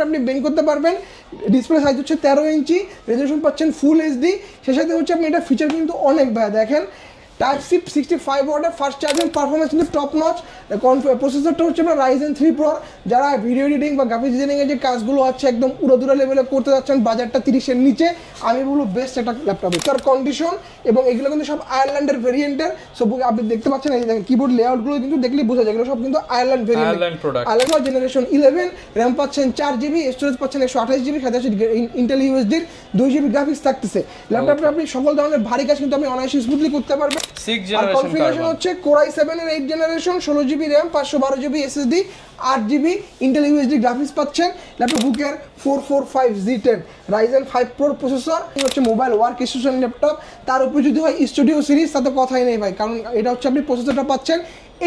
ল্যাপটপটা আপনি বেন করতে পারবেন। ডিসপ্লে সাইজ হচ্ছে 13 ইঞ্চি, রেজোলিউশন পাচ্ছেন ফুল এইচডি, সেই সাথে হচ্ছে আপনি এটা ফিচার কিন্তু অনেক ভাই দেখেন টাইপ সি 65 ওয়াটের ফাস্ট চার্জিং পারফরমেন্স কিন্তু টপ নচ। প্রসেসরটা হচ্ছে আপনার Ryzen 3 Pro, যারা ভিডিও এডিটিং বা গ্রাফিক্স ডিজাইনিংয়ের যে কাজগুলো আছে একদম উড়াদুরা লেভেলে করতে যাচ্ছেন, বাজারটা 30-এর নিচে, আমি বলবো বেস্ট একটা ল্যাপটপ। তার কন্ডিশন এবং এগুলো কিন্তু সব আয়ারল্যান্ডের ভেরিয়েন্টের, সব আপনি দেখতে পাচ্ছেন এই দেখেন কিবোর্ড লেআউটগুলো কিন্তু দেখলেই বোঝা যায় এগুলো সব কিন্তু Ireland variant, Ireland generation 11, RAM পাচ্ছেন 4GB, স্টোরেজ পাচ্ছেন 128GB, সাথে ইন্টেল ইউএসডির 2GB গ্রাফিক্স থাকতেছে। ল্যাপটপে আপনি সকল ধরনের ভারী কাজ কিন্তু আপনি অনায়াসে স্মুথলি করতে পারবেন। 6 জেনারেশন কনফিগারেশন হচ্ছে Core i7 এর 8 generation, 16GB RAM, 512GB SSD, 8GB Intel USD graphics পাচ্ছেন। ল্যাপটপ বুকের 445Z10 Ryzen 5 Pro প্রসেসর, হচ্ছে মোবাইল ওয়ার্ক স্টেশন ল্যাপটপ। তার উপরে যদি হয় স্টুডিও সিরিজ তাতে কথাই নেই ভাই, কারণ এটা হচ্ছে আপনি প্রসেসরটা পাচ্ছেন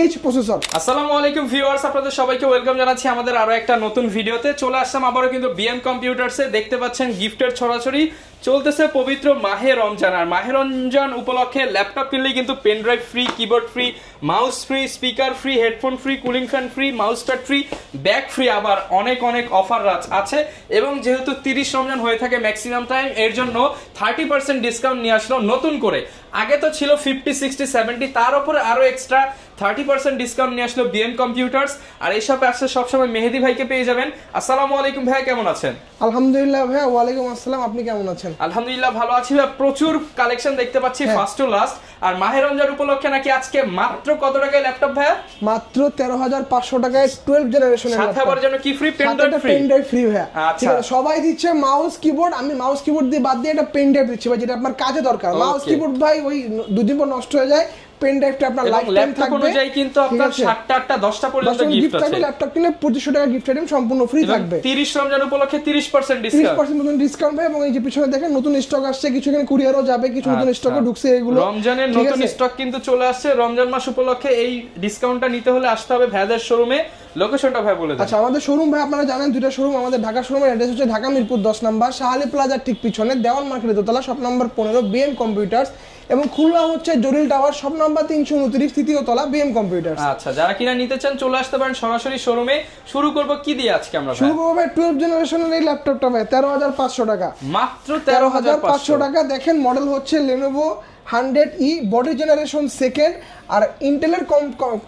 এইচ প্রসেসর। আসসালামু আলাইকুম ভিউয়ার্স, আপনাদের সবাইকে ওয়েলকাম জানাচ্ছি আমাদের আরো একটা নতুন ভিডিওতে। চলে আসলাম আবারও কিন্তু বিএম কম্পিউটারসে। দেখতে পাচ্ছেন গিফটের ছড়াছড়ি চলতেছে পবিত্র মাহে রমজান, আর মাহে রমজান উপলক্ষে ল্যাপটপ কিনলেই কিন্তু pen drive free, keyboard free, mouse free, speaker free, headphone free, cooling fan free, mouse pad free, bag free, আবার অনেক অনেক অফার আছে। এবং যেহেতু 30 রমজান হয়ে থাকে ম্যাক্সিমাম টাইম, এর জন্য 30% ডিসকাউন্ট নিয়ে আসলো নতুন করে। আগে তো ছিল 50, 60, 70, তার উপরে আরো এক্সট্রা 30% ডিসকাউন্ট নিয়ে আসলো বিএম কম্পিউটার্স। আর এইসব আসলে সবসময় মেহেদি ভাইকে পেয়ে যাবেন। আসসালামু আলাইকুম ভাই, কেমন আছেন? আলহামদুলিল্লাহ ভাই। ওয়ালাইকুম আসসালাম, আপনি কেমন আছেন? আলহামদুলিল্লাহ ভালো আছি ভাই। প্রচুর কালেকশন দেখতে পাচ্ছি ফার্স্ট টু লাস্ট। আর মাহে রমজান উপলক্ষে নাকি আজকে মাত্র কত টাকায় ল্যাপটপ ভাই? মাত্র 13,500 টাকায় 12 জেনারেশনের সাথে আবার যেন কি ফ্রি? পেন ড্রাইভ ফ্রি ভাই। আচ্ছা, সবাই দিচ্ছে মাউস কিবোর্ড, আমি মাউস কিবোর্ড দিয়ে বাদ দিয়ে একটা পেন ড্রাইভ দিচ্ছি ভাই, যেটা আপনার কাজে দরকার। মাউস কিবোর্ড ভাই ওই দুদিন পর নষ্ট হয়ে যায়, পেন ড্রাইভটা আপনার লাইফ টাইম থাকবে। অনুযায়ী কিন্তু আপনার 7টা 8টা 10টা পর্যন্ত গিফট আছে। ল্যাপটপ কিনলে 2500 টাকা গিফট আইটেম সম্পূর্ণ ফ্রি থাকবে। 30 রমজান উপলক্ষে 30% ডিসকাউন্ট, 30% নতুন ডিসকাউন্ট ভাই। এবং এই যে পিছনে দেখেন নতুন স্টক আসছে, কিছু এখানে কুরিয়ারও যাবে, কিছু নতুন স্টকও ঢুকছে। এগুলো রমজানের নতুন স্টক কিন্তু চলে আসছে। রমজান মাস উপলক্ষে এই ডিসকাউন্টটা নিতে হলে আসতে হবে ভাইদের শোরুমে। লোকেশনটা ভাই বলে দেন। আচ্ছা, আমাদের শোরুম ভাই আপনারা জানেন দুইটা শোরুম আমাদের। ঢাকা শোরুমের অ্যাড্রেস হচ্ছে ঢাকা মিরপুর 10 নম্বর, শাহালি প্লাজার ঠিক পিছনে, দেওয়ান মার্কেটের দোতলা, শপ নাম্বার 15 বিএম কম্পিউটার্স। এবং খুলনা হচ্ছে জরিল টাওয়ার, শপ নাম্বার 329, তৃতীয় তলা, বিএম কম্পিউটার্স। আচ্ছা, যারা কিনা নিতে চান চলে আসতে পারেন সরাসরি শোরুমে। শুরু করব কি দিয়ে আজকে আমরা? শুরু করব ভাই 12 জেনারেশনের এই ল্যাপটপটা ভাই 13,500 টাকা, মাত্র 13,500 টাকা। দেখেন মডেল হচ্ছে Lenovo 100E বডি জেনারেশন 2, আর ইন্টেলের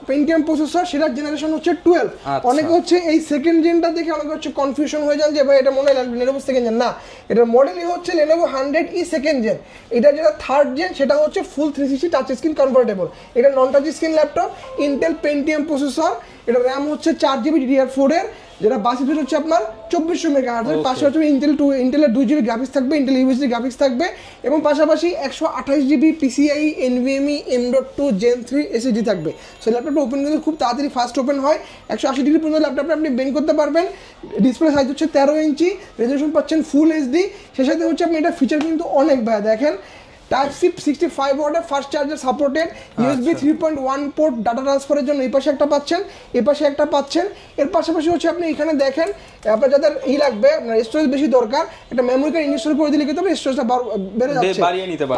পেন্টিয়াম প্রসেসর, সেটার জেনারেশন হচ্ছে 12। অনেকে হচ্ছে এই সেকেন্ড জেনটা দেখে অনেকে হচ্ছে কনফিউশন হয়ে যান যে ভাই এটা মনে হয় Lenovo সেকেন্ড জেন। না, এটার মডেলই হচ্ছে Lenovo 100E সেকেন্ড জেন। এটা যেটা থার্ড জেন সেটা হচ্ছে ফুল 360 টাচ স্ক্রিন কনভার্টেবল। এটা non touch screen laptop, Intel Pentium processor. এটা র্যাম হচ্ছে 4GB DDR4 এর, যেটা বাস স্পিড হচ্ছে আপনার 2400 মেগাহার্টজ। পাশে হচ্ছে ইন্টেলের 2GB গ্রাফিক্স থাকবে, ইন্টেল ইউএসডি গ্রাফিক্স থাকবে, এবং পাশাপাশি 128GB PCIe NVMe M.2 Gen 3 SSD থাকবে। সো ল্যাপটপটা ওপেন কিন্তু খুব তাড়াতাড়ি ফাস্ট ওপেন হয়। 180 ডিগ্রি পর্যন্ত ল্যাপটপটা আপনি বেন্ড করতে পারবেন। ডিসপ্লে সাইজ হচ্ছে 13 ইঞ্চি, রেজোলিউশন পাচ্ছেন ফুল এইচডি, সেই সাথে হচ্ছে আপনি এটা ফিচার কিন্তু অনেক ভাই দেখেন টাইপ সি 65 ওয়াটের fast charger supported, USB 3.1 port data ট্রান্সফারের জন্য এই পাশে একটা পাচ্ছেন, এই পাশে একটা পাচ্ছেন। এর পাশাপাশি হচ্ছে আপনি এখানে দেখেন আপনার যাদের লাগবে, আপনার স্টোরেজ বেশি দরকার, একটা মেমোরি কার্ড ইনস্টল করে দিলে কিন্তু আপনার স্টোরেজটা বেড়ে যাচ্ছে।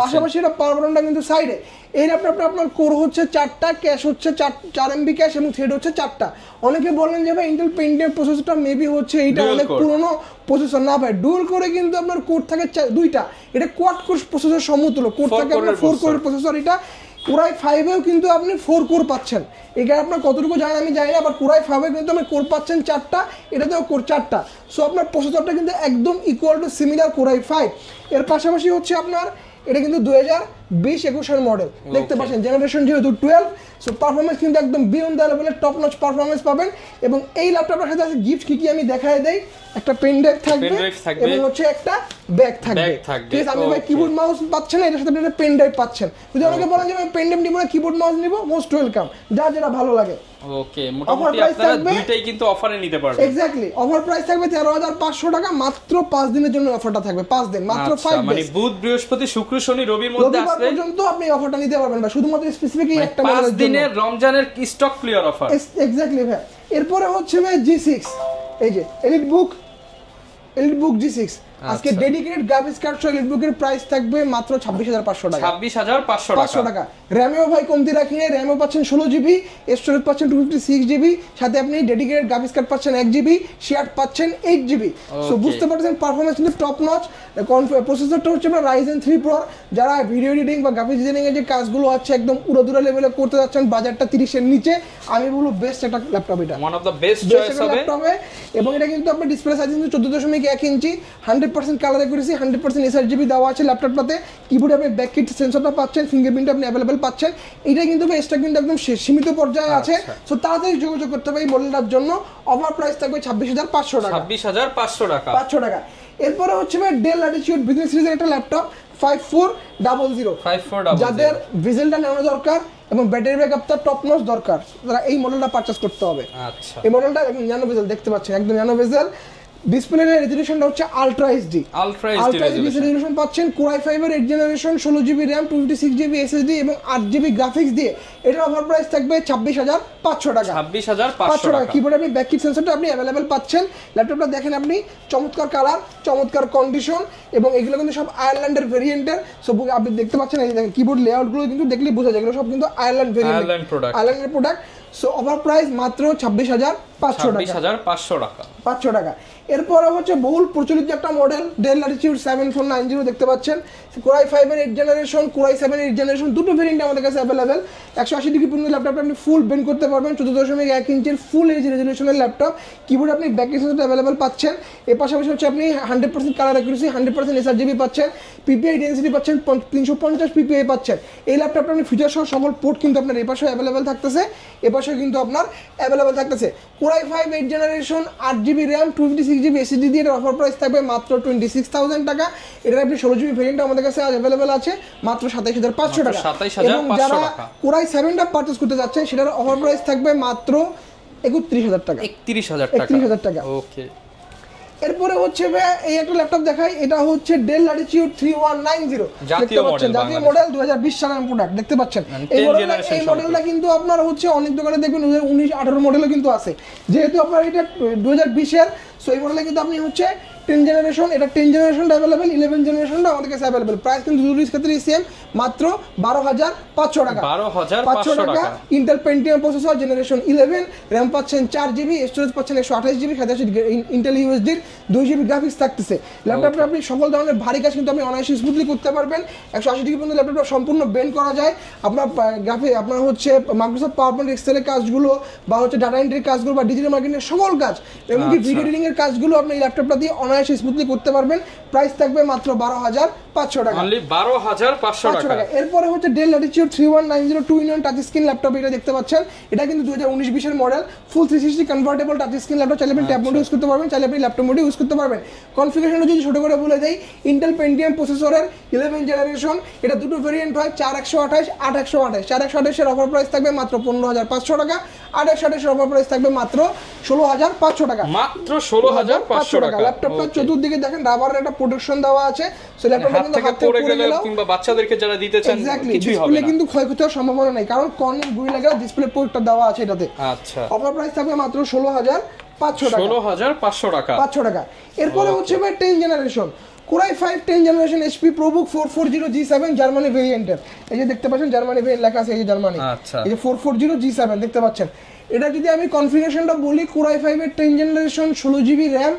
পাশাপাশি এটা পাওয়ার বাটনটা কিন্তু সাইডে। এই ল্যাপটপটা আপনার কোর হচ্ছে 4টা, ক্যাশ হচ্ছে 4 MB ক্যাশ, এবং থ্রেড হচ্ছে 4টা। অনেকে বলেন যে ভাই ইন্টেল পেন্টিয়াম প্রসেসরটা মেবি হচ্ছে এইটা অনেক পুরনো প্রসেসর। না ভাই, ডুয়াল কোরে কিন্তু আপনার কোর থাকে 2টা, এটা কোয়াড কোর প্রসেসর সমতুল্য। কোর থাকে আপনার 4 কোরের প্রসেসর। এটা Core i5-এও কিন্তু আপনি 4 কোর পাচ্ছেন। এটা আপনার কতটুকু জানেন আমি জানি না, আবার Core i5-এ কিন্তু আপনি কোর পাচ্ছেন 4টা, এটাতেও কোর 4টা। সো আপনার প্রসেসরটা কিন্তু একদম equal to similar Core i5। এর পাশাপাশি হচ্ছে আপনার এটা কিন্তু 2020-21 মডেল, দেখতে পাচ্ছেন জেনারেশন যেহেতু 12। সো পারফরমেন্স কিন্তু একদম বিয়ন্ড দ্য লেভেলের টপ নচ পারফরমেন্স পাবেন। এবং এই ল্যাপটপের সাথে আছে গিফট কি আমি দেখাই দেই। একটা পেন ড্রাইভ থাকবে এবং হচ্ছে একটা ব্যাগ থাকবে। ঠিক আছে, আমি ভাই কিবোর্ড মাউস পাচ্ছেন, এটার সাথে একটা পেন ড্রাইভ পাচ্ছেন। যদি অনেকে বলেন যে আমি পেন ড্রাইভ নিব না, কিবোর্ড মাউস নিব, মোস্ট ওয়েলকাম, যার যেটা ভালো লাগে। ওকে, মোটামুটি আপনারা দুইটাই কিন্তু অফারে নিতে পারবেন। এক্স্যাক্টলি, অফার প্রাইস থাকবে 13,500 টাকা, মাত্র 5 দিনের জন্য অফারটা থাকবে। 5 দিন, মাত্র 5 দিন, মানে বুধ বৃহস্পতি শুক্র শনি রবির মধ্যে আসলে পর্যন্ত আপনি অফারটা নিতে পারবেন ভাই, শুধুমাত্র স্পেসিফিক এই একটা 5 দিনের রমজানের স্টক ক্লিয়ার অফার। এক্স্যাক্টলি ভাই। এরপরে হচ্ছে ভাই G6, এই যে এলিট বুক G6 আজকে ডেডিকেটেড গ্রাফিক্স কার্ড সহ এলিটবুকের প্রাইস থাকবে মাত্র 26500 টাকা। 26500 টাকা। র্যামেও ভাই কমতি রাখি না, র্যামও পাচ্ছেন 16 জিবি, স্টোরেজ পাচ্ছেন 256 জিবি, সাথে আপনি ডেডিকেটেড গ্রাফিক্স কার্ড পাচ্ছেন 1 জিবি, শেয়ার পাচ্ছেন 8 জিবি। সো বুঝতে পারছেন পারফরম্যান্স কিন্তু টপ নচ। প্রসেসরটা হচ্ছে আপনার Ryzen 3 Pro। যারা ভিডিও এডিটিং বা গ্রাফিক্স ডিজাইনিং এর যে কাজগুলো আছে একদম উড়াদুরা লেভেলে করতে যাচ্ছেন, বাজারটা 30 এর নিচে, আমি বলবো বেস্ট একটা ল্যাপটপ। এটা one of the best choice হবে। এবং এটা কিন্তু আপনার ডিসপ্লে সাইজ কিন্তু 14.1 ইঞ্চি, 100% কালার অ্যাকুরেসি, 100% SRGB দেওয়া আছে ল্যাপটপটাতে। কিবোর্ডে আপনি ব্যাককিট সেন্সরটা পাচ্ছেন, ফিঙ্গারপ্রিন্ট আপনি অ্যাভেলেবল পাচ্ছেন। এটা কিন্তু স্টক কিন্তু একদম সীমিত পর্যায়ে আছে। সো তাড়াতাড়ি যোগাযোগ করতে হবে এই মডেলটার জন্য। অফার প্রাইস থাকবে 26500 টাকা। 26500 টাকা। 500 টাকা। এরপরে হচ্ছে ডেল ল্যাটিটিউড বিজনেস সিরিজের একটা ল্যাপটপ 5400। যাদের ভিজেলটা নেওয়া দরকার এবং ব্যাটারি ব্যাকআপটা টপ নচ দরকার, তারা এই মডেলটা পারচেজ করতে হবে। আচ্ছা, এই মডেলটা একদম ন্যানো বেজেল দেখতে পাচ্ছেন, একদম ন্যানো বেজেল। ডিসপ্লের রেজোলিউশনটা হচ্ছে আলট্রা এইচডি রেজোলিউশন পাচ্ছেন। Core i5 এর 8th generation, 16 GB RAM, 256 GB SSD এবং 8 জিবি গ্রাফিক্স দিয়ে। এটার অফার প্রাইস থাকবে 26500 টাকা। 26500 টাকা। কিবোর্ডে আপনি ব্যাককিট সেন্সরটা আপনি অ্যাভেলেবেল পাচ্ছেন। ল্যাপটপটা দেখেন আপনি, চমৎকার কালার, চমৎকার কন্ডিশন, এবং এগুলো কিন্তু সব আয়ারল্যান্ডের ভেরিয়েন্টের। সো আপনি দেখতে পাচ্ছেন এই দেখেন কিবোর্ড লেআউটগুলো কিন্তু দেখলেই বোঝা যায় এগুলো সব কিন্তু আয়ারল্যান্ড ভেরিয়েন্ট, আয়ারল্যান্ডের প্রোডাক্ট। সো অফার প্রাইস মাত্র 26500 টাকা। 500 টাকা। এরপরে হচ্ছে বহুল প্রচলিত একটা মডেল ডেল ল্যাটিটিউড 7490 দেখতে পাচ্ছেন। Core i5 এর 8th জেনারেশন, Core i7 এর 8th জেনারেশন, দুটো ভেরিয়েন্ট আমাদের কাছে অ্যাভেলেবেল। 180 ডিগ্রি পর্যন্ত ল্যাপটপটা আপনি ফুল বেন্ড করতে পারবেন। 14.1 ইঞ্চির ফুল এইচ রেজোলিউশনের ল্যাপটপ। কিবোর্ড আপনি ব্যাককিট সেন্সরটা অ্যাভেলেবেল পাচ্ছেন। এর পাশাপাশি হচ্ছে আপনি 100% কালার অ্যাকুরেসি, 100% SRGB পাচ্ছেন, PPI ডেনসিটি পাচ্ছেন 350 PPI পাচ্ছেন। এই ল্যাপটপটা আপনি ফিচার সহ সকল পোর্ট কিন্তু আপনার এই পাশে অ্যাভেলেবেল থাকতেছে, এ পাশে কিন্তু আপনার অ্যাভেলেবেল থাকতেছে। Core i5 8th generation, 8 GB RAM, 256 GB SSD দিয়ে এর অফার প্রাইস থাকবে মাত্র 26000 টাকা। এটার আপনি 16 জিবি ভেরিয়েন্ট আমাদের কাছে আজ অ্যাভেলেবেল আছে মাত্র 27500 টাকা। এবং যারা Core i7টা পারচেজ করতে যাচ্ছেন সেটার অফার প্রাইস থাকবে মাত্র 31000 টাকা। 31000 টাকা। ওকে। এরপরে হচ্ছে এই একটা ল্যাপটপ দেখাই, এটা হচ্ছে ডেল ল্যাটিটিউড 3190 জাতীয় মডেল 2020 সালের প্রোডাক্ট দেখতে পাচ্ছেন। এই মডেলটা কিন্তু আপনার হচ্ছে অনেক দোকানে দেখবেন 2019-18 মডেলও কিন্তু আছে, যেহেতু আপনার এটা 2020 এর। সো এই মডেলে কিন্তু আপনি হচ্ছে 10 জেনারেশন, এটা 10 জেনারেশনটা অ্যাভেলেবেল, 11 জেনারেশনটা আমাদের কাছে অ্যাভেলেবেল। প্রাইস কিন্তু দুটোর ক্ষেত্রে সেম, মাত্র 12500 টাকা। 12500 টাকা। Intel Pentium processor generation 11, RAM পাচ্ছেন 4 জিবি, স্টোরেজ পাচ্ছেন 128 জিবি, সাথে ইন্টেল ইউএসডির 2 জিবি গ্রাফিক্স থাকতেছে। ল্যাপটপটা আপনি সকল ধরনের ভারী কাজ কিন্তু আপনি অনায়াসে স্মুথলি করতে পারবেন। 180 ডিগ্রি পর্যন্ত ল্যাপটপটা সম্পূর্ণ বেন্ড করা যায়। আপনার হচ্ছে মাইক্রোসফট পাওয়ারপয়েন্ট এক্সেলের কাজগুলো বা হচ্ছে ডাটা এন্ট্রির কাজগুলো বা ডিজিটাল মার্কেটিংয়ের সকল কাজ, এমনকি ভিডিও এডিটিং এর কাজগুলো আপনি এই ল্যাপটপটা দিয়ে অনায়াসে স্মুথলি করতে পারবেন। প্রাইস থাকবে মাত্র 12500 টাকা। অনলি 12500 টাকা। এরপরে হচ্ছে del Latitude 3190 2-in-1 touch screen laptop, এটা দেখতে পাচ্ছেন। এটা কিন্তু 2019-20 এর মডেল, ফুল 360 কনভার্টেবল টাচ স্ক্রিন ল্যাপটপ। চাইলে আপনি ট্যাব মোড ইউজ করতে পারবেন, চাইলে আপনি ল্যাপটপ মোড ইউজ করতে পারবেন। কনফিগারেশনটা যদি ছোট করে বলে দেই, ইন্টেল পেন্টিয়াম প্রসেসরের 11 জেনারেশন, এটা দুটো ভেরিয়েন্ট হয় 4128, 8128। 4128 এর অফার প্রাইস থাকবে মাত্র 15500 টাকা। 8128 এর অফার প্রাইস থাকবে মাত্র 16500 টাকা। মাত্র 16500 টাকা। ল্যাপটপটা চতুর্দিকে দেখেন রাবারের একটা প্রোটেকশন দেওয়া আছে। সো ল্যাপটপটা কিন্তু হাত থেকে পড়ে গেলে কিংবা বাচ্চাদেরকে যারা দিতে চান কিছুই হবে না, ডিসপ্লে কিন্তু ক্ষয়ক্ষতি হওয়ার সম্ভাবনা নাই, কারণ কর্নার গুলি লাগা ডিসপ্লে পোর্টটা দেওয়া আছে এটাতে। আচ্ছা, অফার প্রাইস থাকবে মাত্র 16500 টাকা। 16500 টাকা। 500 টাকা। এরপরে হচ্ছে 10 generation Core i5 10 generation HP ProBook 440G7 Germany ভেরিয়েন্টের। এই যে দেখতে পাচ্ছেন জার্মানি ভেরিয়েন্ট লেখা আছে, এই যে জার্মানি। আচ্ছা, এই যে 440G7 দেখতে পাচ্ছেন। এটা যদি আমি কনফিগারেশনটা বলি, Core i5 এর 10 generation, 16 GB RAM,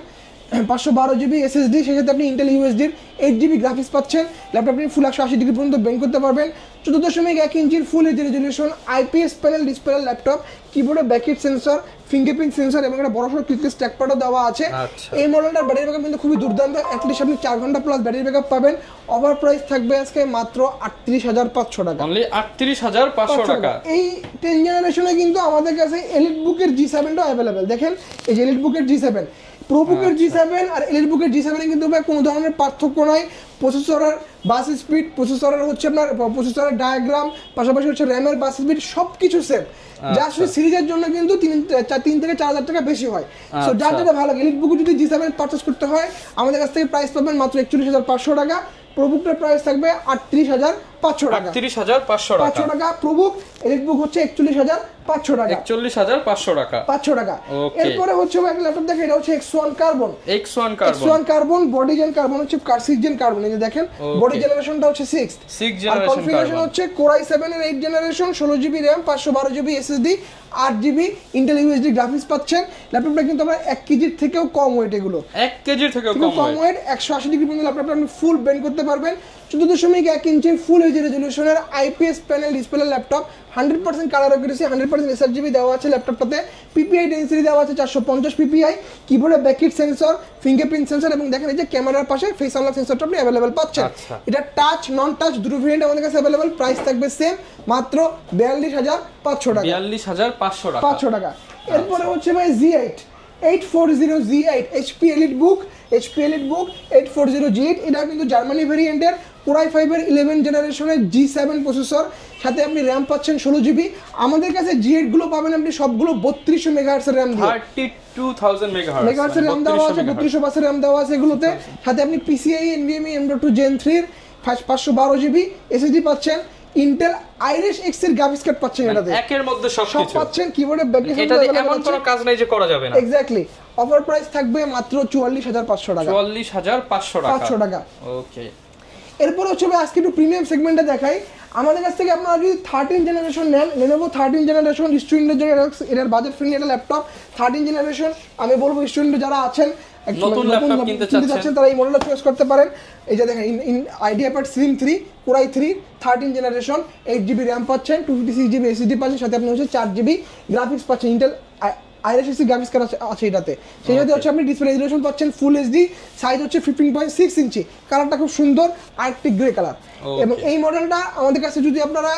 512 GB SSD, সেই সাথে আপনি ইন্টেল ইউএসডির 8 জিবি গ্রাফিক্স পাচ্ছেন। ল্যাপটপ আপনি ফুল 180 ডিগ্রি পর্যন্ত বেন্ড করতে পারবেন। 14.1 ইঞ্চির full H resolution IPS panel display laptop. কিবোর্ডে ব্যাকলাইট সেন্সর, ফিঙ্গারপ্রিন্ট সেন্সর এবং একটা বড়সড় ক্লিকলেস ট্র্যাকপ্যাডও দেওয়া আছে। এই মডেলটার ব্যাটারি ব্যাকআপ কিন্তু খুবই দুর্দান্ত, অ্যাটলিস্ট আপনি 4 ঘন্টা প্লাস ব্যাটারি ব্যাকআপ পাবেন। অফার প্রাইস থাকবে আজকে মাত্র 38500 টাকা। অনলি 38500 টাকা। এই 10 জেনারেশনে কিন্তু আমাদের কাছে এলিট বুকের G7টা अवेलेबल। দেখেন এই যে এলিট বুকের G7, প্রোবুকের G7 আর এলিট বুকের G7 এ কিন্তু কোনো ধরনের পার্থক্য নাই। প্রসেসরের বাস স্পিড, প্রসেসরের হচ্ছে আপনার প্রসেসরের ডায়াগ্রাম, পাশাপাশি হচ্ছে র্যামের বাস স্পিড সবকিছু সেম। জাস্ট সিরিজের জন্য কিন্তু 3 থেকে 4000 টাকা বেশি হয়। সো যার যেটা ভালো লাগে, এলিট বুকে যদি G7 পারচেজ করতে হয় আমাদের কাছ থেকে প্রাইস পাবেন মাত্র 41500 টাকা। প্রোবুকটার প্রাইস থাকবে 500 টাকা, 38500 টাকা, 500 টাকা। প্রবুক এলিটবুক হচ্ছে 41500 টাকা, 41500 টাকা, 500 টাকা। এরপরে হচ্ছে একটা ল্যাপটপ দেখেন, এটা হচ্ছে X1 carbon, X1 carbon body gen carbon হচ্ছে 6 জেন কার্বন। এই যে দেখেন বডি জেনারেশনটা হচ্ছে 6 জেনারেশন, আর কনফিগারেশন হচ্ছে Core i7 এর 8 generation, 16GB RAM, 512GB SSD, 8GB Intel USD graphics পাচ্ছেন। ল্যাপটপটা কিন্তু আমরা 1 কেজির থেকেও কম ওয়েট, এগুলো 1 কেজির থেকেও কম ওয়েট। 180 ডিগ্রি পর্যন্ত ল্যাপটপটা আপনি ফুল বেন্ড করতে পারবেন। 14.1 ইঞ্চি ফুল এইচডি রেজোলিউশনের IPS panel display laptop, 100% colour accuracy, 100% sRGB দেওয়া আছে ল্যাপটপটাতে। পিপিআই ডেনসিটি দেওয়া আছে 450 পিপিআই, কিবোর্ডে ব্যাকলিট সেন্সর, ফিঙ্গারপ্রিন্ট সেন্সর এবং দেখেন এই যে ক্যামেরার পাশে ফেস আনলক সেন্সরটা আপনি अवेलेबल পাচ্ছেন। এটা টাচ নন টাচ দুটো ভেরিয়েন্ট আমাদের কাছে अवेलेबल। প্রাইস থাকবে সেম, মাত্র 42500 টাকা, 42500 টাকা। এরপরে হচ্ছে ভাই Z8 840 Z8 HP EliteBook 840 G8, এটা কিন্তু জার্মানি ভেরিয়েন্টের Core i5 এর 11 জেনারেশনের G7 প্রসেসর, সাথে আপনি RAM পাচ্ছেন 16GB। আমাদের কাছে G8 গুলো পাবেন আপনি সবগুলো 3200 মেগাহার্টজ এর RAM দিয়ে, 32000 মেগাহার্টজ এর RAM দেওয়া আছে, 3200 বাসের RAM দেওয়া আছে এগুলোতে। সাথে আপনি PCIe NVMe M.2 Gen 3 এর 512GB SSD পাচ্ছেন। ইন্টেল আইরিশ এক্স এর গ্রাফিক্স কার্ড পাচ্ছেন, এটাতে একের মধ্যে সব পাচ্ছেন। কিবোর্ডে ব্যাকলিট এটাতে এমন কোনো কাজ নাই যে করা যাবে না। এক্স্যাক্টলি। অফার প্রাইস থাকবে মাত্র 44500 টাকা, 44500 টাকা। ওকে। এরপর হচ্ছে আজকে একটু প্রিমিয়াম সেগমেন্টে দেখাই। আমাদের কাছ থেকে আপনারা যদি 13 জেনারেশন নেন, Lenovo 13 জেনারেশন স্টুডেন্টের জন্য এটার বাজেট ফ্রেন্ডলি একটা ল্যাপটপ। 13 জেনারেশন আমি বলবো স্টুডেন্ট যারা আছেন নতুন ল্যাপটপ কিনতে চাচ্ছেন তারা এই মডেলটা চয়েস করতে পারেন। এই যে দেখেন IdeaPad Slim 3 Core i3 13 generation, 8GB RAM পাচ্ছেন, 256GB SSD পাচ্ছেন, সাথে আপনি হচ্ছে 4GB গ্রাফিক্স পাচ্ছেন। ইন্টেল আইরিশ গ্রাফিক্স কার্ড আছে এটাতে। সেই সাথে হচ্ছে আপনি ডিসপ্লে রেজোলিউশন পাচ্ছেন ফুল এইচডি, সাইজ হচ্ছে 15.6 ইঞ্চি, কালারটা খুব সুন্দর আর্কটিক গ্রে কালার। এবং এই মডেলটা আমাদের কাছে যদি আপনারা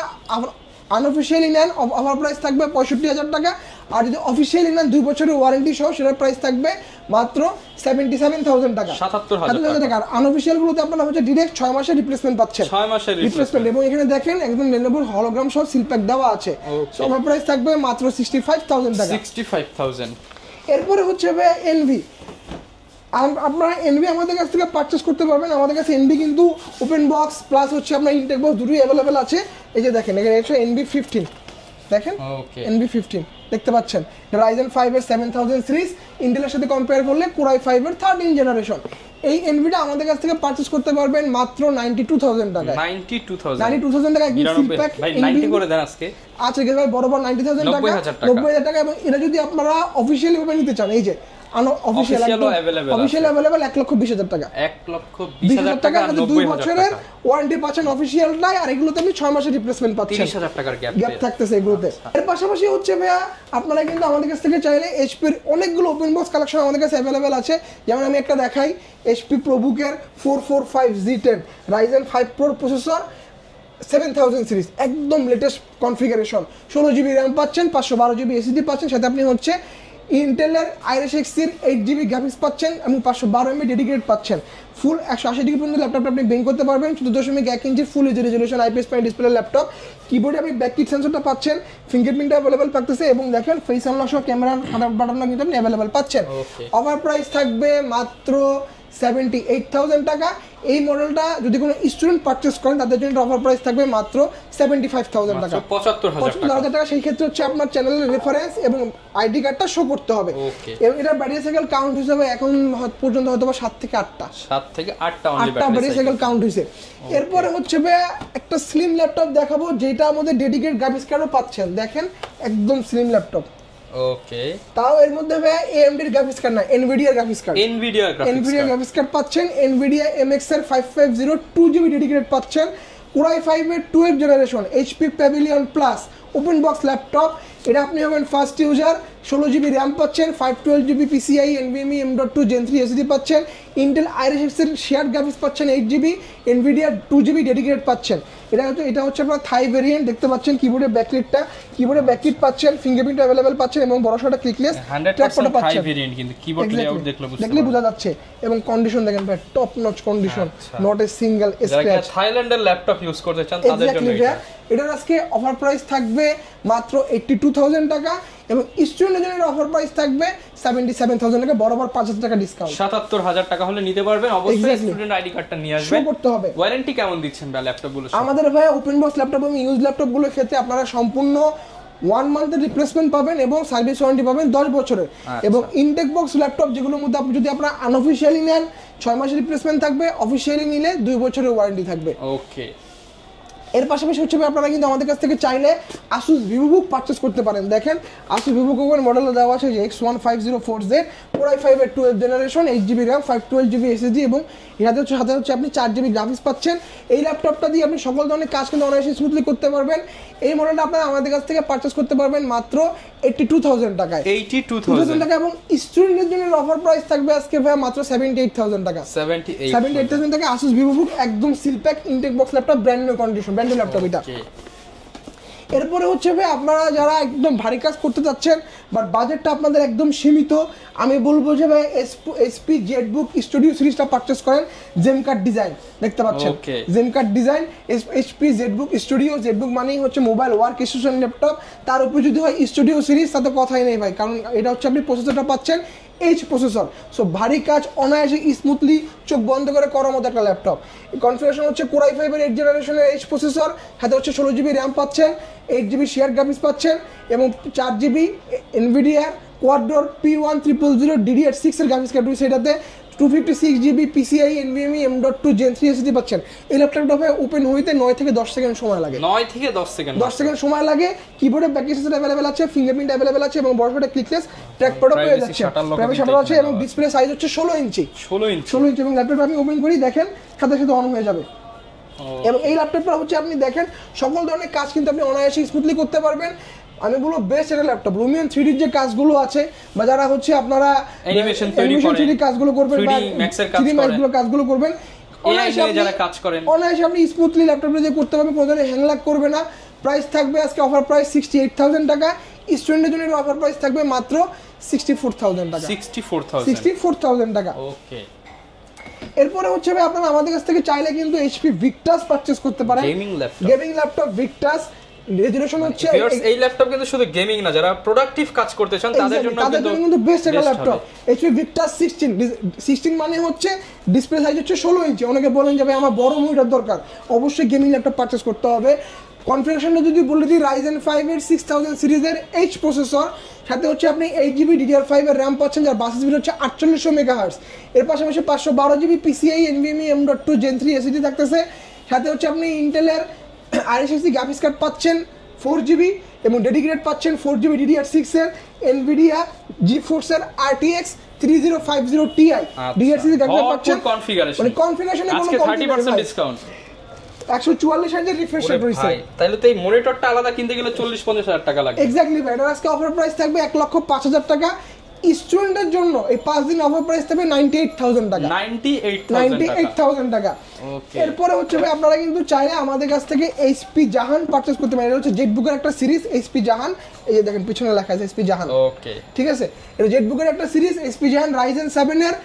আনঅফিশিয়ালি নেন অফার প্রাইস থাকবে 65000 টাকা, আর যদি অফিশিয়ালি নেন 2 বছরের ওয়ারেন্টি সহ সেটার প্রাইস থাকবে মাত্র 77000 টাকা, 77000 টাকা। আর আনঅফিশিয়াল গুলোতে আপনারা হচ্ছে ডিরেক্ট 6 মাসের রিপ্লেসমেন্ট পাচ্ছেন, 6 মাসের রিপ্লেসমেন্ট। এবং এখানে দেখেন একদম Lenovo হলোগ্রাম সহ সিল প্যাক দেওয়া আছে। সো অফার প্রাইস থাকবে মাত্র 65000 টাকা, 65000। এরপরে হচ্ছে এনভি। আপনারা এনভি আমাদের কাছ থেকে পারচেস করতে পারবেন। আমাদের কাছে এনভি কিন্তু ওপেন বক্স প্লাস হচ্ছে আপনার ইনটেক বক্স দুটোই অ্যাভেলেবেল আছে। এই যে দেখেন এখানে হচ্ছে এনভি 15, দেখেন এনভি 15 দেখতে পাচ্ছেন। Ryzen 5 এর 7000 সিরিজ, ইন্টেলের সাথে কম্পেয়ার করলে Core i5 এর 13 জেনারেশন। এই এনভিটা আমাদের কাছ থেকে পারচেস করতে পারবেন মাত্র 92000 টাকা, 92000 টাকা একদম ফুল প্যাক। ভাই 90 করে দেন আজকে। আচ্ছা ভাই বরাবর 90000 টাকা, 90000 টাকা। এবং এটা যদি আপনারা অফিশিয়ালি ভাবে নিতে চান, এই যে অফিশিয়াল अवेलेबल 1,20,000 টাকা, 1,20,000 টাকা, 2 বছরের ওয়ারেন্টি পাচ্ছেন অফিশিয়ালটাই। আর এগুলোতে আপনি 6 মাসের রিপ্লেসমেন্ট পাচ্ছেন, 30000 টাকার গ্যাপ থাকতেছে এগুলোতে। এর পাশাপাশি হচ্ছে ভাইয়া আপনারা কিন্তু আমাদের কাছ থেকে চাইলে HP এর অনেকগুলো ওপেন বক্স কালেকশন আমাদের কাছে अवेलेबल আছে। যেমন আমি একটা দেখাই, HP ProBook এর 445Z10 Ryzen 5 Pro processor, 7000 series, একদম লেটেস্ট কনফিগারেশন, 16GB RAM পাচ্ছেন, 512GB SSD পাচ্ছেন, সাথে আপনি হচ্ছে ইন্টেলের আইরিশ এক্স এর 8GB গ্রাফিক্স পাচ্ছেন এবং 512MB ডেডিকেটেড পাচ্ছেন। ফুল 180 ডিগ্রি পর্যন্ত ল্যাপটপটা আপনি বেঙ্ক করতে পারবেন। 14.1 ইঞ্চি full HD resolution IPS panel display laptop. কিবোর্ডে আপনি ব্যাকলিট সেন্সরটা পাচ্ছেন, ফিঙ্গারপ্রিন্টটা अवेलेबल থাকতেছে এবং দেখেন ফেস আনলক সহ ক্যামেরার বাটনটা কিন্তু আপনি अवेलेबल পাচ্ছেন। অফার প্রাইস থাকবে মাত্র 78000 টাকা। এই মডেলটা যদি কোনো স্টুডেন্ট পারচেজ করেন তাদের জন্য অফার প্রাইস থাকবে মাত্র 75000 টাকা, 75000 টাকা। সেই ক্ষেত্রে হচ্ছে আপনার চ্যানেলের রেফারেন্স এবং আইডি কার্ডটা শো করতে হবে। এবং এটা ব্যাটারি সাইকেল কাউন্ট হিসেবে এখন পর্যন্ত হয়তো 7 থেকে 8টা ব্যাটারি সাইকেল কাউন্ট হয়েছে। এরপরে হচ্ছে একটা স্লিম ল্যাপটপ দেখাবো যেটা আমাদের ডেডিকেটেড গ্রাফিক্স কার্ডও পাচ্ছেন। দেখেন একদম স্লিম ল্যাপটপ, ওকে। তাও এর মধ্যে AMD এর গ্রাফিক্স কার্ড না, NVIDIA graphics card, NVIDIA graphics card পাচ্ছেন। NVIDIA MX এর 550 2GB ডেডিকেটেড পাচ্ছেন। Core i5 এর 12 generation HP Pavilion Plus open box laptop. এটা আপনি হবেন ফার্স্ট ইউজার, 16GB RAM পাচ্ছেন, 512GB PCIe NVMe M.2 Gen 3 SSD পাচ্ছেন, ইন্টেল আইরিশ এক্স এর শেয়ার গ্রাফিক্স পাচ্ছেন 8GB, NVIDIA 2GB ডেডিকেটেড পাচ্ছেন। এটা হচ্ছে আপনার থাই ভেরিয়েন্ট, দেখতে পাচ্ছেন কিবোর্ডে ব্যাকলিট পাচ্ছেন, ফিঙ্গারপ্রিন্ট अवेलेबल পাচ্ছেন এবং বড়সড় ক্লিকলেস ট্র্যাকপ্যাডও পাচ্ছেন। থাই ভেরিয়েন্ট কিন্তু কিবোর্ড লেআউট দেখলে বোঝা যাচ্ছে। এবং কন্ডিশন দেখেন ভাই, top notch condition, not a single scratch. থাইল্যান্ডের ল্যাপটপ ইউজ করতে চান তাদের জন্য এটার আজকে অফার প্রাইস থাকবে মাত্র 82000 টাকা এবং স্টুডেন্টের জন্য অফার প্রাইস থাকবে 77,000 টাকা, বরাবর 5,000 টাকা ডিসকাউন্ট। 77,000 টাকা হলে নিতে পারবেন। অবশ্যই স্টুডেন্ট আইডি কার্ডটা নিয়ে আসবেন, শো করতে হবে। ওয়ারেন্টি কেমন দিচ্ছেন ভাই ল্যাপটপগুলো? আমাদের ভাই ওপেন বক্স ল্যাপটপ এবং ইউজ ল্যাপটপগুলোর ক্ষেত্রে আপনারা সম্পূর্ণ 1 মান্থের রিপ্লেসমেন্ট পাবেন এবং সার্ভিস ওয়ারেন্টি পাবেন 10 বছরের। এবং ইনটেক বক্স ল্যাপটপ যেগুলোর মধ্যে আপনি যদি আপনারা আনঅফিশিয়ালি নেন 6 মাসের রিপ্লেসমেন্ট থাকবে, অফিশিয়ালি নিলে 2 বছরের ওয়ারেন্টি থাকবে। ওকে। এর পাশাপাশি হচ্ছে আপনারা কিন্তু আমাদের কাছ থেকে চাইলে আসুস ভিভোবুক পারচেস করতে পারেন। দেখেন আসুস ভিভোবুক মডেল দেওয়া আছে যে X1504Z Core i5 এর 12th generation, 8GB RAM, 512GB SSD এবং সাথে হচ্ছে আপনি 4GB গ্রাফিক্স পাচ্ছেন। এই ল্যাপটপটা দিয়ে আপনি সকল ধরনের কাজ কিন্তু অনায়াসে স্মুথলি করতে পারবেন। এই মডেলটা আপনারা আমাদের কাছ থেকে পারচেস করতে পারবেন মাত্র 82,000 টাকায়। 82,000 টাকা। এবং স্টুডেন্টদের জন্য অফার প্রাইস থাকবে আজকে ভাই মাত্র 78,000 টাকা। 78,000 টাকা আসুস ভিভোবুক একদম seal pack intact box laptop, brand new condition, brand new laptop এটা। এরপরে হচ্ছে ভাই আপনারা যারা একদম ভারী কাজ করতে যাচ্ছেন বাট বাজেটটা আপনাদের একদম সীমিত, আমি বলবো যে ভাই এসপি জেটবুক স্টুডিও সিরিজটা পারচেস করেন। জেমকার্ড ডিজাইন দেখতে পাচ্ছেন, gem cut design HP ZBook studio. ZBook মানেই হচ্ছে মোবাইল ওয়ার্ক স্টেশন ল্যাপটপ, তার উপর যদি হয় স্টুডিও সিরিজ তাতে কথাই নেই ভাই, কারণ এটা হচ্ছে আপনি প্রসেসরটা পাচ্ছেন এইচ প্রসেসর। সো ভারী কাজ অনায়াসে স্মুথলি চোখ বন্ধ করে করার মতো একটা ল্যাপটপ। কনফিগারেশন হচ্ছে Core i5 এর 8th জেনারেশনের এইচ প্রসেসর, সাথে হচ্ছে 16GB RAM পাচ্ছেন, 8GB শেয়ার গ্রাফিক্স পাচ্ছেন এবং 4GB NVIDIA Quad-Core P1000 DDR6 এর গ্রাফিক্স কার্ড রয়েছে এটাতে। 256GB PCIe NVMe M.2 Gen 3 SSD পাচ্ছেন। এই ল্যাপটপটা ওপেন হইতে 9 থেকে 10 সেকেন্ড সময় লাগে। 9 থেকে 10 সেকেন্ড 10 সেকেন্ড সময় লাগে। কিবোর্ডে ব্যাকলাইট সেন্সর अवेलेबल আছে, ফিঙ্গারপ্রিন্ট अवेलेबल আছে এবং বড় ক্লিকলেস ট্র্যাকপ্যাডও পেয়ে যাচ্ছে। প্রাইভেট শাটার আছে এবং ডিসপ্লে সাইজ হচ্ছে 16 ইঞ্চি এবং ল্যাপটপটা আপনি ওপেন করি দেখেন সাথে সাথে অন হয়ে যাবে। এবং এই ল্যাপটপটা হচ্ছে আপনি দেখেন সকল ধরনের কাজ কিন্তু আপনি অনায়াসে স্মুথলি করতে পারবেন। আমি বলবো বেস্ট একটা ল্যাপটপ। লুমিয়ন 3D যে কাজগুলো আছে বা যারা হচ্ছে আপনারা অ্যানিমেশন 3D কাজগুলো করবেন বা 3D ম্যাক্সের কাজগুলো করবেন অনায়াসে আপনি স্মুথলি ল্যাপটপে দিয়ে করতে পারবেন, কোনো ধরনের হ্যাং ল্যাগ করবে না। প্রাইস থাকবে আজকে অফার প্রাইস 68,000 টাকা। স্টুডেন্টের জন্য অফার প্রাইস থাকবে মাত্র 64,000 টাকা। 64,000 টাকা। ওকে। এরপরে হচ্ছে ভাই আপনারা আমাদের কাছ থেকে চাইলে কিন্তু HP Victus পারচেজ করতে পারেন। গেমিং ল্যাপটপ Victus রেজুলেশন হচ্ছে এই ল্যাপটপ কিন্তু শুধু গেমিং না, যারা প্রোডাক্টিভ কাজ করতে চান তাদের জন্য কিন্তু বেস্ট একটা ল্যাপটপ। HP Victus 16 মানে হচ্ছে ডিসপ্লে সাইজ হচ্ছে 16 ইঞ্চি। অনেকে বলেন যে ভাই আমার বড় মনিটর দরকার, অবশ্যই গেমিং ল্যাপটপ পারচেজ করতে হবে। কনফিগারেশনটা যদি বলে দিই Ryzen 5 এর 6000 সিরিজের H প্রসেসর, সাথে হচ্ছে আপনি 8GB DDR5 এর RAM পাচ্ছেন যার বাস স্পিড হচ্ছে 4800 মেগাহার্টজ। এর পাশাপাশি 512GB PCIe NVMe M.2 Gen 3 SSD থাকতেছে, সাথে হচ্ছে আপনি ইন্টেলের RSSD গ্রাফিক্স কার্ড পাচ্ছেন 4GB এবং ডেডিকেটেড পাচ্ছেন 4GB DDR6 এর NVIDIA GeForce এর RTX 3050 Ti DDR6 গ্রাফিক্স পাচ্ছেন। মানে কনফিগারেশনে কোনো 30% ডিসকাউন্ট 144,000 রিফ্রেশ রেট রয়েছে। তাহলে তো এই মনিটরটা আলাদা কিনতে গেলে 40-50,000 টাকা লাগবে। এক্স্যাক্টলি ভাই। এটার আজকে অফার প্রাইস থাকবে 1,05,000 টাকা। স্টুডেন্টের জন্য এই 5 দিন অফার প্রাইস থাকবে 98,000 টাকা। 98,000 টাকা। এরপরে হচ্ছে ভাই আপনারা কিন্তু চাইলে আমাদের কাছ থেকে HP জাহান পারচেজ করতে পারেন। এটা হচ্ছে জেটবুকের একটা সিরিজ HP জাহান, এই যে দেখেন পিছনে লেখা আছে HP জাহান। ওকে, ঠিক আছে। এটা জেটবুকের একটা সিরিজ HP জাহান Ryzen 7 এর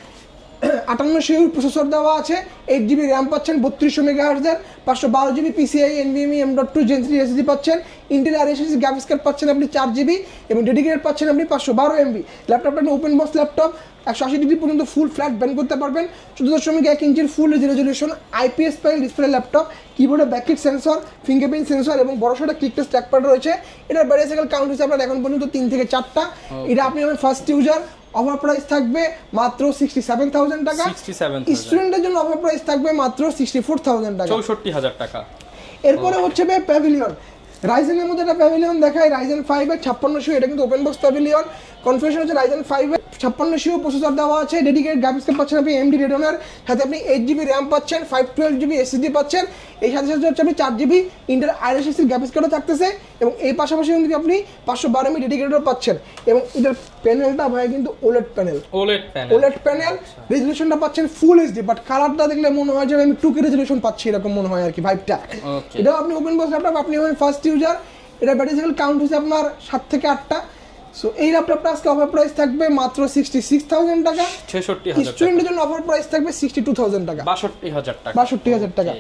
5800 প্রসেসর দেওয়া আছে, 8GB RAM পাচ্ছেন 3200 মেগাহার্টজ এর, 512GB PCIe NVMe M.2 Gen 3 SSD পাচ্ছেন, Intel RSSD গ্রাফিক্স কার্ড পাচ্ছেন আপনি 4GB এবং ডেডিকেটেড পাচ্ছেন আপনি 512MB। ল্যাপটপটা আপনি ওপেন বক্স ল্যাপটপ, 180 ডিগ্রি পর্যন্ত ফুল ফ্ল্যাট ব্যান্ড করতে পারবেন। 14.1 ইঞ্চির full resolution IPS panel display laptop, কিবোর্ডে ব্যাকলাইট সেন্সর, ফিঙ্গারপ্রিন্ট সেন্সর এবং বড়সড় ক্লিকলেস ট্র্যাকপ্যাড রয়েছে। এটার ব্যাটারি সাইকেল কাউন্ট হিসেবে আপনার এখন পর্যন্ত 3 থেকে 4টা। এটা আপনি আমার ফার্স্ট ইউজার। অফার প্রাইস থাকবে মাত্র 67,000 টাকা। স্টুডেন্টের জন্য অফার প্রাইস থাকবে মাত্র 64,000 টাকা, 64,000 টাকা। এরপরে হচ্ছে ভাই প্যাভিলিয়ন। রাইজেনের মধ্যে একটা প্যাভিলিয়ন দেখায় Ryzen 5 এর 5600, এটা কিন্তু ওপেন বক্স প্যাভিলিয়ন। কনফিগারেশন হচ্ছে Ryzen 5 এর 5600 প্রসেসর দেওয়া আছে, ডেডিকেটেড গ্রাফিক্স কার্ড পাচ্ছেন আপনি AMD Radeon, সাথে আপনি 8GB RAM পাচ্ছেন, 512GB SSD পাচ্ছেন। এই সাথে সাথে হচ্ছে আপনি 4GB Intel RSSD গ্রাফিক্স কার্ডও থাকতেছে এবং এই পাশাপাশি কিন্তু আপনি 512MB ডেডিকেটেডও পাচ্ছেন। এবং এটার প্যানেলটা ভাই কিন্তু OLED প্যানেল। রেজুলেশনটা পাচ্ছেন ফুল HD, বাট কালারটা দেখলে মনে হয় যে আমি 2K রেজুলেশন পাচ্ছি এরকম মনে হয় আর কি ভাইবটা। এটাও আপনি ওপেন বক্স ল্যাপটপ, আপনি হবেন ফার্স্ট ইউজার। এটা ব্যাটারি সাইকেল কাউন্ট হচ্ছে আপনার 7 থেকে 8টা। সো এই ল্যাপটপটা আজকে অফার প্রাইস থাকবে মাত্র 66,000 টাকা। 66,000 স্টুডেন্টের জন্য অফার প্রাইস থাকবে 62,000 টাকা, 62,000 টাকা। 62,000 টাকা।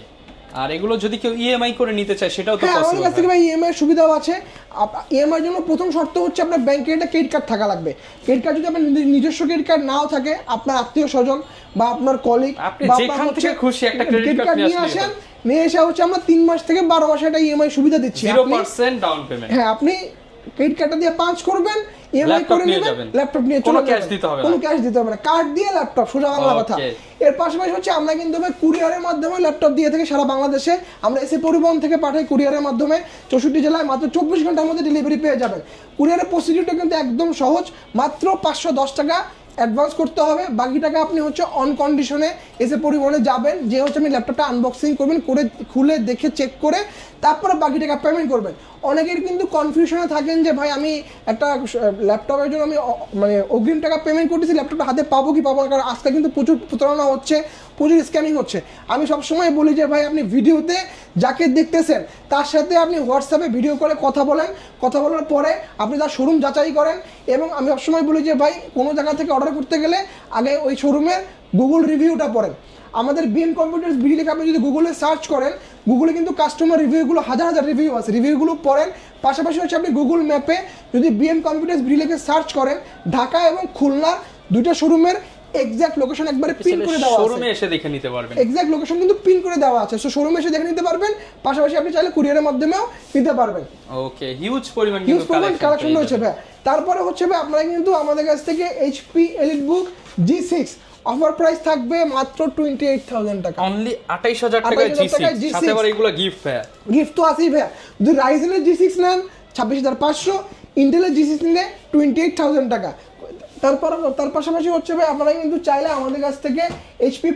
আর এগুলো যদি কেউ ইএমআই করে নিতে চায় সেটাও তো হ্যাঁ, আমাদের পসিবল। কাছ থেকে ভাই ইএমআই সুবিধাও আছে। ইএমআই এর জন্য প্রথম শর্ত হচ্ছে আপনার ব্যাংকে একটা ক্রেডিট কার্ড থাকা লাগবে। ক্রেডিট কার্ড যদি আপনার নিজস্ব ক্রেডিট কার্ড নাও থাকে, আপনার আত্মীয় স্বজন বা আপনার কলিগ আপনি যেখান থেকে খুশি একটা ক্রেডিট কার্ড নিয়ে আসেন, নিয়ে এসে হচ্ছে আমরা 3 মাস থেকে 12 মাসে একটা ইএমআই সুবিধা দিচ্ছি। 0% ডাউন পেমেন্ট। হ্যাঁ, আপনি ক্রেডিট কার্ডটা দিয়ে পাঁচ করবেন, ইএমআই করে নেবেন, ল্যাপটপ নিয়ে চলে কোনো যাবেন, ক্যাশ দিতে হবে না, কোনো ক্যাশ দিতে হবে না, কার্ড দিয়ে ল্যাপটপ, সোজা বাংলা কথা। এর পাশাপাশি হচ্ছে আমরা কিন্তু কুরিয়ারের মাধ্যমে ল্যাপটপ দিয়ে থেকে সারা বাংলাদেশে আমরা এসে পরিবহন থেকে পাঠাই কুরিয়ারের মাধ্যমে 64 জেলায় মাত্র 24 ঘন্টার মধ্যে ডেলিভারি পেয়ে যাবেন। কুরিয়ারের প্রসিডিউরটা কিন্তু একদম সহজ, মাত্র 510 টাকা অ্যাডভান্স করতে হবে, বাকি টাকা আপনি হচ্ছে অন কন্ডিশনে এসে পরিবহনে যাবেন, যে হচ্ছে আপনি ল্যাপটপটা আনবক্সিং করবেন, করে খুলে দেখে চেক করে তারপরে বাকি টাকা পেমেন্ট করবেন। অনেকের কিন্তু কনফিউশনে থাকেন যে ভাই আমি একটা ল্যাপটপের জন্য আমি মানে অগ্রিম টাকা পেমেন্ট করতেছি, ল্যাপটপটা হাতে পাবো কি পাবো না, কারণ আজকাল কিন্তু প্রচুর প্রতারণা হচ্ছে, প্রচুর স্ক্যামিং হচ্ছে। আমি সবসময় বলি যে ভাই আপনি ভিডিওতে যাকে দেখতেছেন তার সাথে আপনি হোয়াটসঅ্যাপে ভিডিও করে কথা বলেন, কথা বলার পরে আপনি তার শোরুম যাচাই করেন। এবং আমি সবসময় বলি যে ভাই কোনো জায়গা থেকে অর্ডার করতে গেলে আগে ওই শোরুমের গুগল রিভিউটা পড়েন। আমাদের বিএম কম্পিউটার্স বিডি লিখে আপনি যদি গুগলে সার্চ করেন, গুগলে কিন্তু কাস্টমার রিভিউগুলো হাজার হাজার রিভিউ আছে, রিভিউগুলো পড়েন। পাশাপাশি হচ্ছে আপনি গুগল ম্যাপে যদি বিএম কম্পিউটার্স বিডি লিখে সার্চ করেন, ঢাকা এবং খুলনা দুইটা শোরুমের এক্সাক্ট লোকেশন একবারে পিন করে দেওয়া আছে, শোরুমে এসে দেখে নিতে পারবেন, এক্সাক্ট লোকেশন কিন্তু পিন করে দেওয়া আছে, সো শোরুমে এসে দেখে নিতে পারবেন। পাশাপাশি আপনি চাইলে কুরিয়ারের মাধ্যমেও নিতে পারবেন। ওকে, হিউজ পরিমাণ কালেকশন রয়েছে ভাই। তারপরে হচ্ছে ভাই আপনারা কিন্তু আমাদের কাছ থেকে HP EliteBook G6 offer price থাকবে মাত্র 28,000 টাকা, অনলি 28,000 টাকায় G6, সাথে আবার এগুলো গিফট ভাই, গিফট তো আছেই ভাই। যদি রাইজেনের G6 নেন 26,500, ইন্টেলের G6 নিলে 28,000 টাকা। তার পাশাপাশি হচ্ছে ভাই আপনারা কিন্তু চাইলে আমাদের কাছ থেকে এইচপি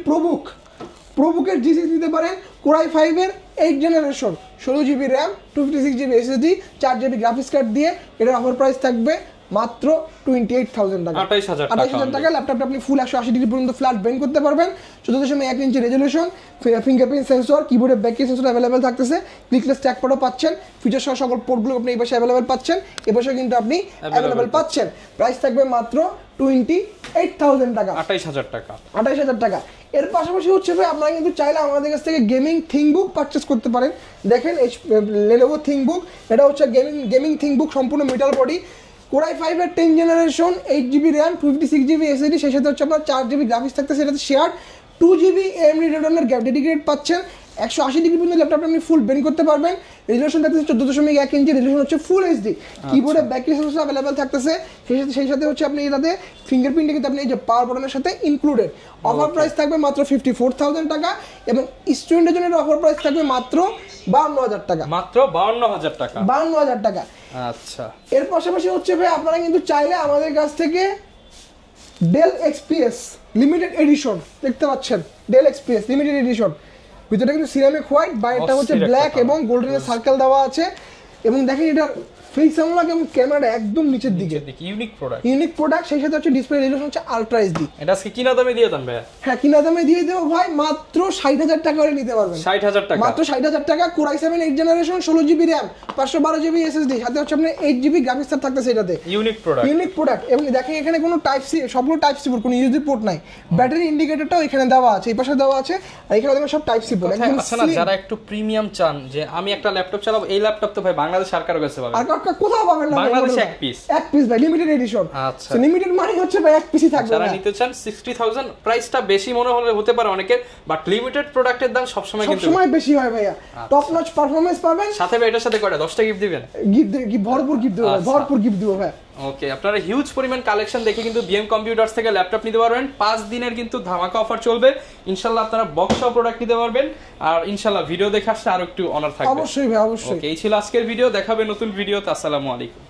প্রোবুকের G6 নিতে পারেন, কোরাই 5 এর 8 generation, 16 GB RAM, 256 GB SSD, 4 GB graphics card দিয়ে এটার অফার প্রাইস থাকবে মাত্র 28,000 টাকা। 28,000 টাকা ল্যাপটপটা আপনি ফুল 180 ডিগ্রি পর্যন্ত ফ্ল্যাট বেন্ড করতে পারবেন, 14.1 ইঞ্চি রেজলিউশন, ফিঙ্গারপ্রিন্ট সেন্সর, কিবোর্ডে ব্যাক সেন্সর অ্যাভেলেবেল থাকতেছে, ক্লিকলেস ট্র্যাক প্যাডও পাচ্ছেন, ফিচার সহ সকল পোর্টগুলো আপনি এই পাশে অ্যাভেলেবেল পাচ্ছেন, এই পাশে কিন্তু আপনি অ্যাভেলেবেল পাচ্ছেন। প্রাইস থাকবে মাত্র 28,000 টাকা, 28,000 টাকা, 28,000 টাকা। এর পাশাপাশি হচ্ছে ভাই আপনারা কিন্তু চাইলে আমাদের কাছ থেকে গেমিং থিংবুক পারচেস করতে পারেন। দেখেন Lenovo থিংবুক, এটা হচ্ছে গেমিং থিংবুক, সম্পূর্ণ মেটাল বডি, কোরাই 5 এর 10 generation, 8 GB RAM, 256 GB SSD, সেই সাথে হচ্ছে আপনার 4 জিবি গ্রাফিক্স থাকতে, সেটাতে share 2 GB AMD Radeon dedicated পাচ্ছেন। 180 ডিগ্রি পর্যন্ত ল্যাপটপটা আপনি ফুল বেন্ড করতে পারবেন। রেজলিউশন থাকতেছে 14.1 ইঞ্চি, রেজলিউশন হচ্ছে ফুল এইচডি, কিবোর্ডে ব্যাক সেন্সর অ্যাভেলেবেল থাকতেছে, সেই সাথে হচ্ছে আপনি এটাতে ফিঙ্গারপ্রিন্ট কিন্তু আপনি এই যে পাওয়ার বাটনের সাথে ইনক্লুডেড। অফার প্রাইস থাকবে মাত্র 54,000 টাকা, এবং স্টুডেন্টের জন্য অফার প্রাইস থাকবে মাত্র 52,000 টাকা, মাত্র 52,000 টাকা, 52,000 টাকা। আচ্ছা, এর পাশাপাশি হচ্ছে ভাই আপনারা কিন্তু চাইলে আমাদের কাছ থেকে ডেল XPS লিমিটেড এডিশন দেখতে পাচ্ছেন, ডেল XPS লিমিটেড এডিশন, ভিতরে কিন্তু সিরামিক হোয়াইট, বাইরেটা হচ্ছে ব্ল্যাক এবং গোল্ডেন সার্কেল দেওয়া আছে। এবং দেখেন এটার ফেস আনলক এবং ক্যামেরাটা একদম নিচের দিকে, ইউনিক প্রোডাক্ট, সেই সাথে হচ্ছে ডিসপ্লে রেজলিউশন হচ্ছে আলট্রা এইচডি। এটা আজকে কিনা দামে দিয়ে দেন ভাই? হ্যাঁ, কিনা দামে দিয়ে দেবো ভাই, মাত্র 60,000 টাকা করে নিতে পারবেন। 60,000 টাকা, মাত্র 60,000 টাকা। Core i 7 8 generation, 16 GB RAM, 512 GB SSD, সাথে হচ্ছে আপনার 8 জিবি গ্রাফিক্স কার্ড থাকতেছে এটাতে, ইউনিক প্রোডাক্ট। এবং দেখেন এখানে কোনো টাইপ সি, সবগুলো টাইপ সি পোর্ট, কোনো ইউএসবি পোর্ট নাই। ব্যাটারি ইন্ডিকেটরটাও এখানে দেওয়া আছে, এই পাশে দেওয়া আছে, আর এখানে দেখেন সব টাইপ সি পোর্ট। একদম আচ্ছা না, যারা একটু প্রিমিয়াম চান যে আমি একটা ল্যাপটপ চালাবো, এই ল্যাপটপ তো ভাই বাংলাদেশ সরকার কাছে পাবেন, আর কোথাও পাবেন না, বাংলাদেশে এক পিস ভাই, লিমিটেড এডিশন। আচ্ছা, লিমিটেড মানে হচ্ছে ভাই এক পিসই থাকবে। যারা নিতে চান 60,000, প্রাইসটা বেশি মনে হতে পারে অনেকের, বাট লিমিটেড প্রোডাক্টের দাম সবসময় বেশি হয় ভাইয়া, টপ নচ পারফরম্যান্স পাবেন। সাথে ভাই এটার সাথে কয়টা 10টা গিফট দিবেন? ভরপুর গিফট দেব, ভরপুর গিফট দেব ভাই। ওকে, আপনারা হিউজ পরিমাণ কালেকশন দেখে কিন্তু বিএম কম্পিউটার্স থেকে ল্যাপটপ নিতে পারবেন। 5 দিনের কিন্তু ধামাকা অফার চলবে, ইনশাআল্লাহ আপনারা বক্স সহ প্রোডাক্ট নিতে পারবেন। আর ইনশাআল্লাহ ভিডিও দেখে আসলে আরো একটু অনার থাকবে। অবশ্যই ভাই, অবশ্যই। ওকে, এই ছিল আজকের ভিডিও, দেখাবে নতুন ভিডিওতে। আসসালামু আলাইকুম।